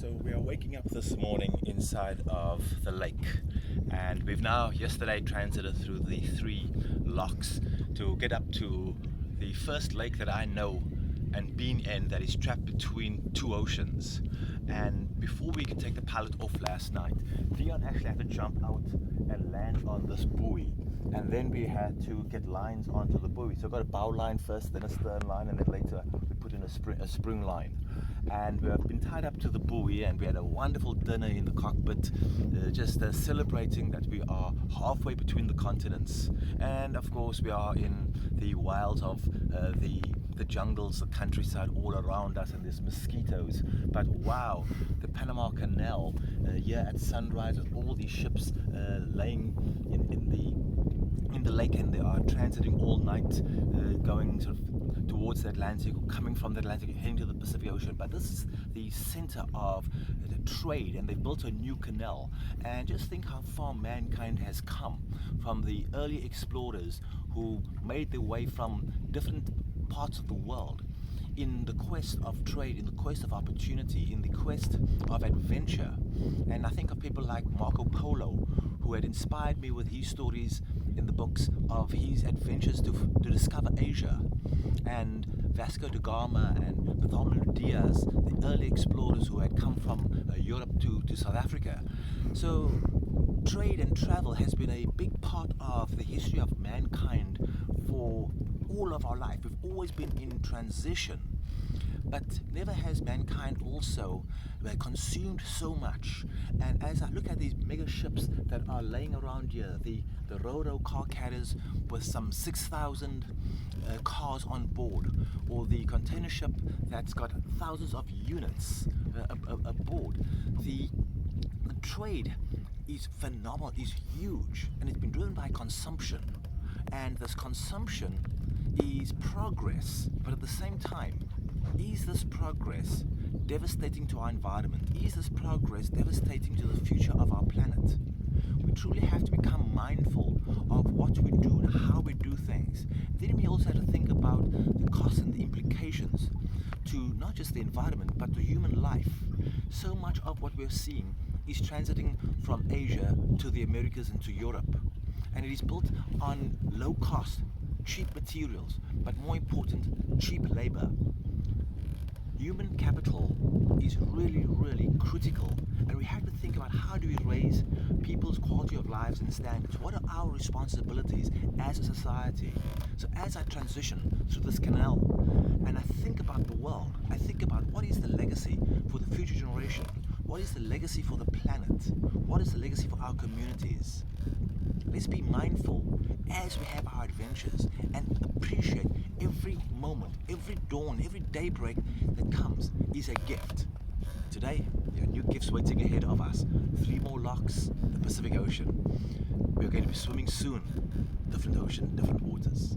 So we are waking up this morning inside of the lake, and we've now yesterday transited through the 3 locks to get up to the first lake that I know and been in that is trapped between 2 oceans. And before we could take the pallet off last night, Dion actually had to jump out and land on this buoy, and then we had to get lines onto the buoy. So I got a bow line first, then a stern line, and then later we put in a spring line. And we have been tied up to the buoy, and we had a wonderful dinner in the cockpit, just celebrating that we are halfway between the continents. And of course we are in the wilds of the jungles, the countryside all around us, and there's mosquitoes. But wow, the Panama Canal here at sunrise with all these ships laying in the lake, and they are transiting all night, going sort of towards the Atlantic, or coming from the Atlantic heading to the Pacific Ocean. But this is the center of the trade, and they've built a new canal. And just think how far mankind has come from the early explorers who made their way from different parts of the world in the quest of trade, in the quest of opportunity, in the quest of adventure. And I think of people like Marco Polo, who had inspired me with his stories in the books of his adventures to discover Asia, and Vasco da Gama and Bartholomew Diaz, the early explorers who had come from Europe to South Africa. So trade and travel has been a big part of the history of mankind for all of our life. We've always been in transition, but never has mankind also consumed so much. And as I look at these mega ships that are laying around here, the Ro-Ro car carriers with some 6,000 cars on board, or the container ship that's got thousands of units aboard, the trade is phenomenal, is huge, and it's been driven by consumption. And this consumption is progress, but at the same time, is this progress devastating to our environment? Is this progress devastating to the future of our planet? We truly have to become mindful of what we do and how we do things. Then we also have to think about the costs and the implications to not just the environment, but to human life. So much of what we're seeing is transiting from Asia to the Americas and to Europe. And it is built on low cost, cheap materials, but more important, cheap labor. Human capital is really, really critical, and we have to think about how do we raise people's quality of lives and standards. What are our responsibilities as a society? So as I transition through this canal and I think about the world, I think about what is the legacy for the future generation? What is the legacy for the planet? What is the legacy for our communities? Let's be mindful as we have our adventures and appreciate every moment, every dawn, every daybreak that comes is a gift. Today, there are new gifts waiting ahead of us. 3 more locks, the Pacific Ocean. We're going to be swimming soon. Different ocean, different waters.